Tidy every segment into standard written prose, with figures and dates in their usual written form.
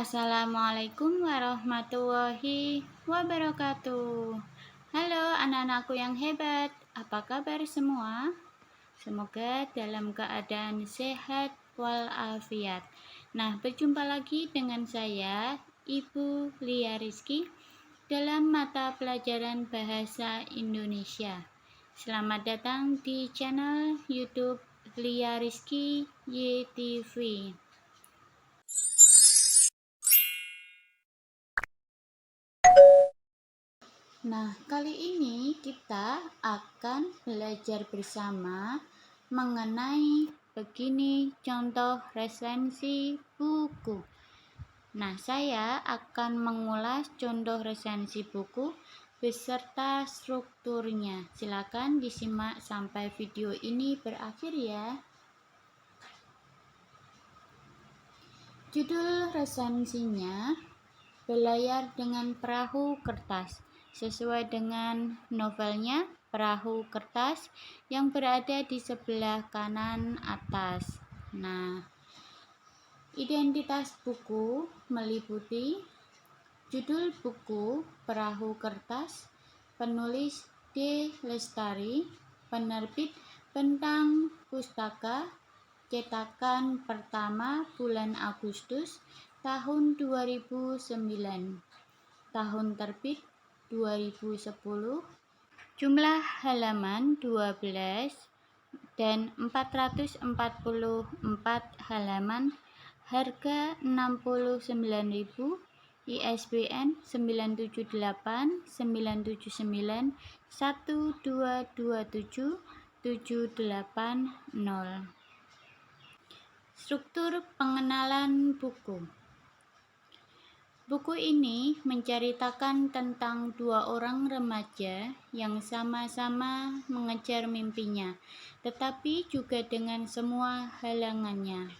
Assalamualaikum warahmatullahi wabarakatuh. Halo anak-anakku yang hebat, apa kabar semua? Semoga dalam keadaan sehat walafiat. Nah, berjumpa lagi dengan saya, Ibu Lia Rizky, dalam mata pelajaran Bahasa Indonesia. Selamat datang di channel YouTube Lia Rizky YTV. Nah, kali ini kita akan belajar bersama mengenai begini contoh resensi buku. Nah, saya akan mengulas contoh resensi buku beserta strukturnya. Silakan disimak sampai video ini berakhir ya. Judul resensinya Berlayar dengan Perahu Kertas, sesuai dengan novelnya Perahu Kertas yang berada di sebelah kanan atas. Nah, identitas buku meliputi judul buku Perahu Kertas, penulis D. Lestari, penerbit Bentang Pustaka, cetakan pertama bulan Agustus tahun 2009, tahun terbit 2010, jumlah halaman 12 dan 444 halaman, harga 69.000, ISBN 978-979-1227780. Struktur pengenalan buku. Buku ini menceritakan tentang dua orang remaja yang sama-sama mengejar mimpinya, tetapi juga dengan semua halangannya.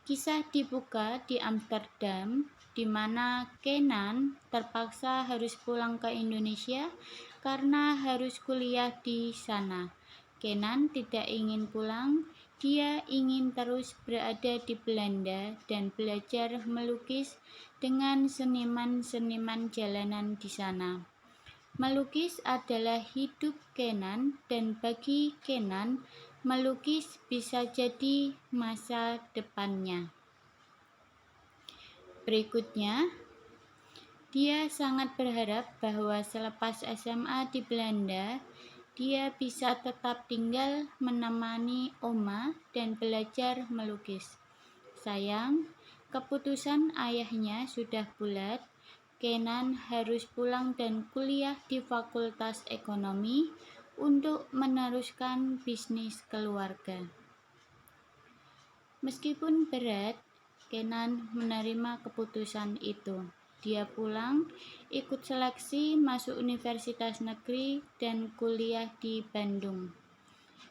Kisah dibuka di Amsterdam, di mana Kenan terpaksa harus pulang ke Indonesia karena harus kuliah di sana. Kenan tidak ingin pulang, dia ingin terus berada di Belanda dan belajar melukis dengan seniman-seniman jalanan di sana. Melukis adalah hidup Kenan, dan bagi Kenan, melukis bisa jadi masa depannya. Berikutnya, dia sangat berharap bahwa selepas SMA di Belanda, dia bisa tetap tinggal menemani Oma dan belajar melukis. Sayang, keputusan ayahnya sudah bulat. Kenan harus pulang dan kuliah di Fakultas Ekonomi untuk meneruskan bisnis keluarga. Meskipun berat, Kenan menerima keputusan itu. Dia pulang, ikut seleksi masuk Universitas Negeri dan kuliah di Bandung.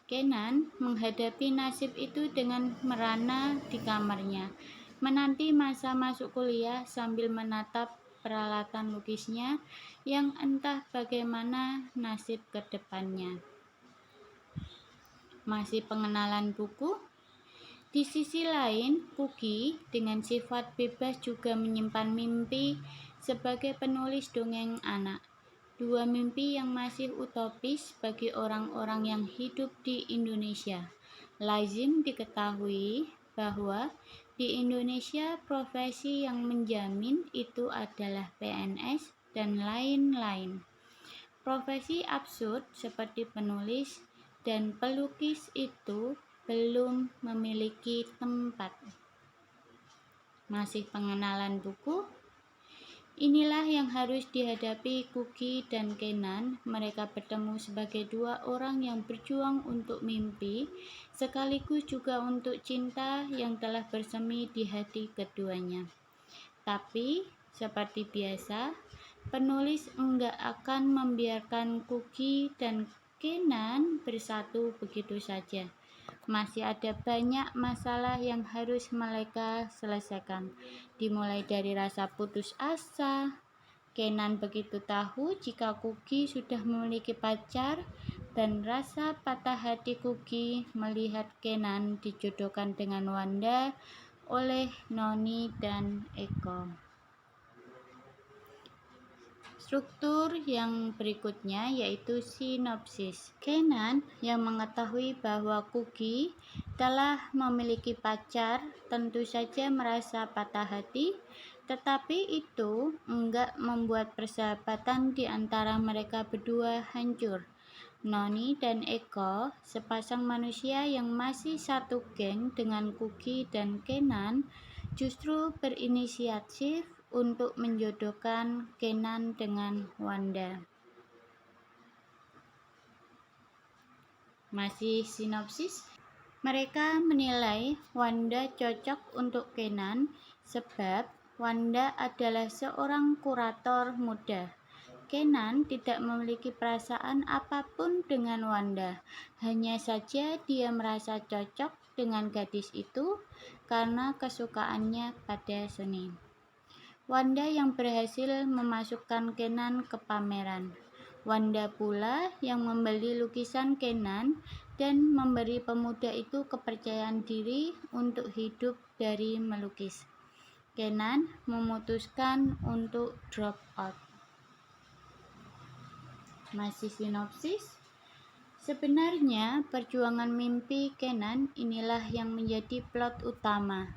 Kenan menghadapi nasib itu dengan merana di kamarnya, menanti masa masuk kuliah sambil menatap peralatan lukisnya yang entah bagaimana nasib ke depannya. Masih pengenalan buku? Di sisi lain, Kuki dengan sifat bebas juga menyimpan mimpi sebagai penulis dongeng anak. Dua mimpi yang masih utopis bagi orang-orang yang hidup di Indonesia. Lazim diketahui bahwa di Indonesia profesi yang menjamin itu adalah PNS dan lain-lain. Profesi absurd seperti penulis dan pelukis itu belum memiliki tempat. Masih pengenalan buku? Inilah yang harus dihadapi Kuki dan Kenan. Mereka bertemu sebagai dua orang yang berjuang untuk mimpi, sekaligus juga untuk cinta yang telah bersemi di hati keduanya. Tapi, seperti biasa, penulis enggak akan membiarkan Kuki dan Kenan bersatu begitu saja. Masih ada banyak masalah yang harus mereka selesaikan, dimulai dari rasa putus asa. Kenan begitu tahu jika Kuki sudah memiliki pacar, dan rasa patah hati Kuki melihat Kenan dijodohkan dengan Wanda, oleh Noni dan Eko. Struktur yang berikutnya yaitu sinopsis. Kenan yang mengetahui bahwa Kuki telah memiliki pacar tentu saja merasa patah hati, tetapi itu enggak membuat persahabatan di antara mereka berdua hancur. Noni dan Eko, sepasang manusia yang masih satu geng dengan Kuki dan Kenan, justru berinisiatif untuk menjodohkan Kenan dengan Wanda. Masih sinopsis. Mereka menilai Wanda cocok untuk Kenan sebab Wanda adalah seorang kurator muda. Kenan tidak memiliki perasaan apapun dengan Wanda, hanya saja dia merasa cocok dengan gadis itu karena kesukaannya pada seni. Wanda yang berhasil memasukkan Kenan ke pameran. Wanda pula yang membeli lukisan Kenan dan memberi pemuda itu kepercayaan diri untuk hidup dari melukis. Kenan memutuskan untuk drop out. Masih sinopsis. Sebenarnya perjuangan mimpi Kenan inilah yang menjadi plot utama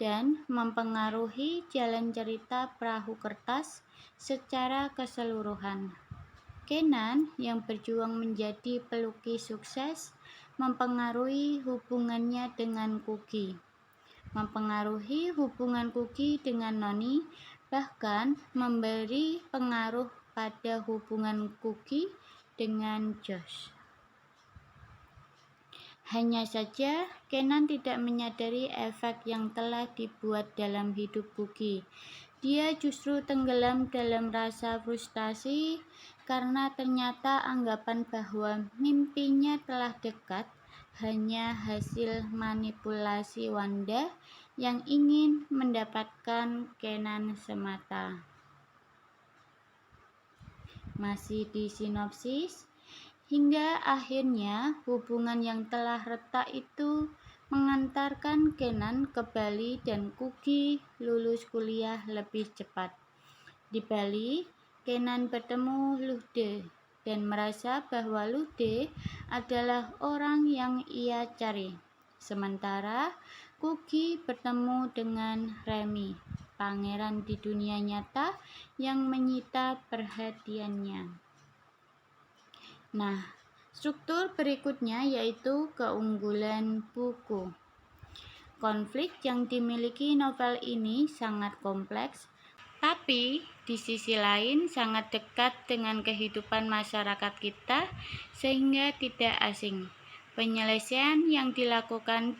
dan mempengaruhi jalan cerita Perahu Kertas secara keseluruhan. Kenan yang berjuang menjadi pelukis sukses mempengaruhi hubungannya dengan Kuki, mempengaruhi hubungan Kuki dengan Noni, bahkan memberi pengaruh pada hubungan Kuki dengan Josh. Hanya saja, Kenan tidak menyadari efek yang telah dibuat dalam hidup Kuki. Dia justru tenggelam dalam rasa frustasi karena ternyata anggapan bahwa mimpinya telah dekat hanya hasil manipulasi Wanda yang ingin mendapatkan Kenan semata. Masih di sinopsis. Hingga akhirnya hubungan yang telah retak itu mengantarkan Kenan ke Bali dan Kuki lulus kuliah lebih cepat. Di Bali, Kenan bertemu Luhde dan merasa bahwa Luhde adalah orang yang ia cari. Sementara Kuki bertemu dengan Remy, pangeran di dunia nyata yang menyita perhatiannya. Nah, struktur berikutnya yaitu keunggulan buku. Konflik yang dimiliki novel ini sangat kompleks, tapi di sisi lain sangat dekat dengan kehidupan masyarakat kita sehingga tidak asing. Penyelesaian yang dilakukan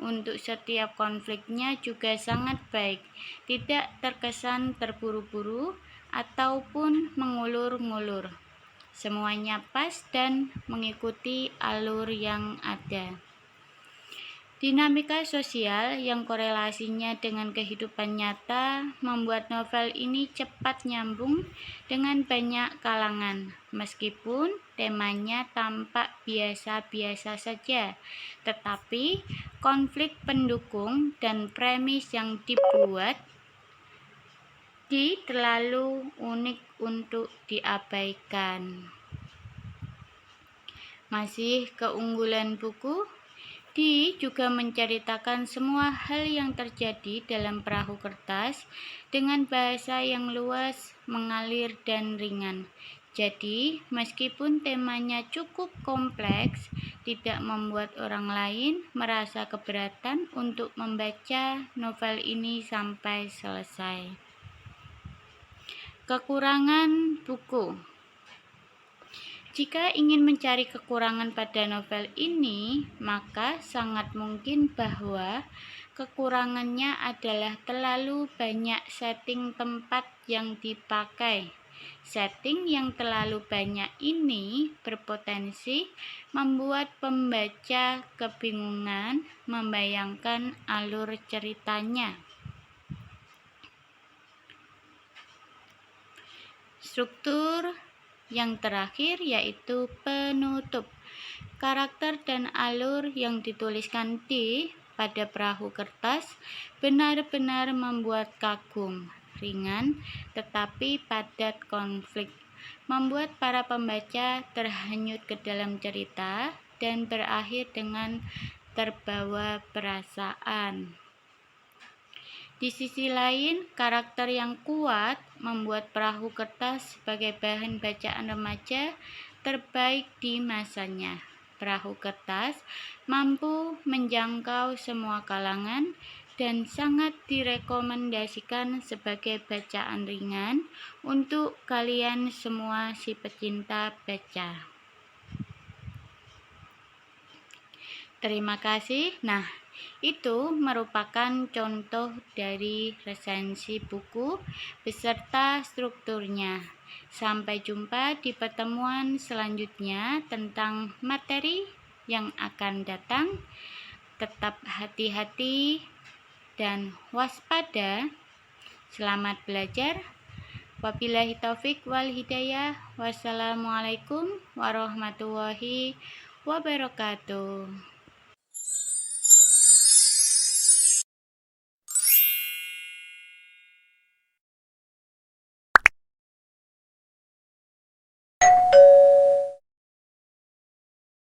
untuk setiap konfliknya juga sangat baik, tidak terkesan terburu-buru ataupun mengulur-ngulur. Semuanya pas dan mengikuti alur yang ada. Dinamika sosial yang korelasinya dengan kehidupan nyata membuat novel ini cepat nyambung dengan banyak kalangan. Meskipun temanya tampak biasa-biasa saja, tetapi konflik pendukung dan premis yang dibuat terlalu unik untuk diabaikan. Masih keunggulan buku, juga menceritakan semua hal yang terjadi dalam Perahu Kertas dengan bahasa yang luas, mengalir dan ringan. Jadi, meskipun temanya cukup kompleks, tidak membuat orang lain merasa keberatan untuk membaca novel ini sampai selesai. Kekurangan buku. Jika ingin mencari kekurangan pada novel ini, maka sangat mungkin bahwa kekurangannya adalah terlalu banyak setting tempat yang dipakai. Setting yang terlalu banyak ini berpotensi membuat pembaca kebingungan membayangkan alur ceritanya. Struktur yang terakhir yaitu penutup. Karakter dan alur yang dituliskan pada perahu kertas benar-benar membuat kagum, ringan tetapi padat konflik, membuat para pembaca terhanyut ke dalam cerita dan berakhir dengan terbawa perasaan. Di sisi lain, karakter yang kuat membuat perahu kertas sebagai bahan bacaan remaja terbaik di masanya. Perahu kertas mampu menjangkau semua kalangan dan sangat direkomendasikan sebagai bacaan ringan untuk kalian semua si pecinta baca. Terima kasih. Nah, itu merupakan contoh dari resensi buku beserta strukturnya. Sampai jumpa di pertemuan selanjutnya tentang materi yang akan datang. Tetap hati-hati dan waspada. Selamat belajar. Wabillahi taufik wal hidayah. Wassalamualaikum warahmatullahi wabarakatuh.